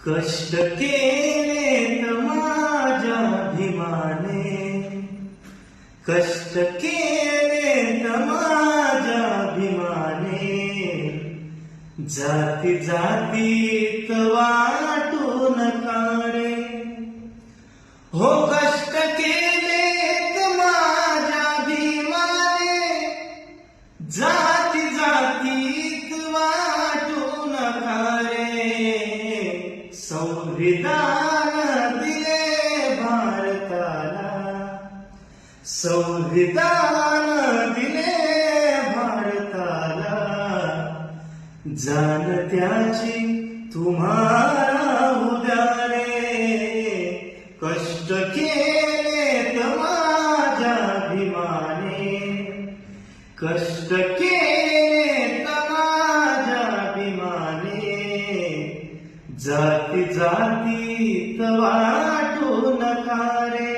कष्ट केलेत माझ्या भीमाने, कष्ट केलेत माझ्या भीमाने, जाती जातीत वाटून काढे. हो कष्ट केलेत माझ्या भीमाने, जाती जातीत वाटून काढे. संविधान दिले भारताला, संविधान दिले भारताला, जाण त्याची तुम्हाला उद्यारे. कष्ट केलेत माझ्या भीमाने, कष्ट केलेत माझ्या भीमाने, जाती जातीत वाटून काढे.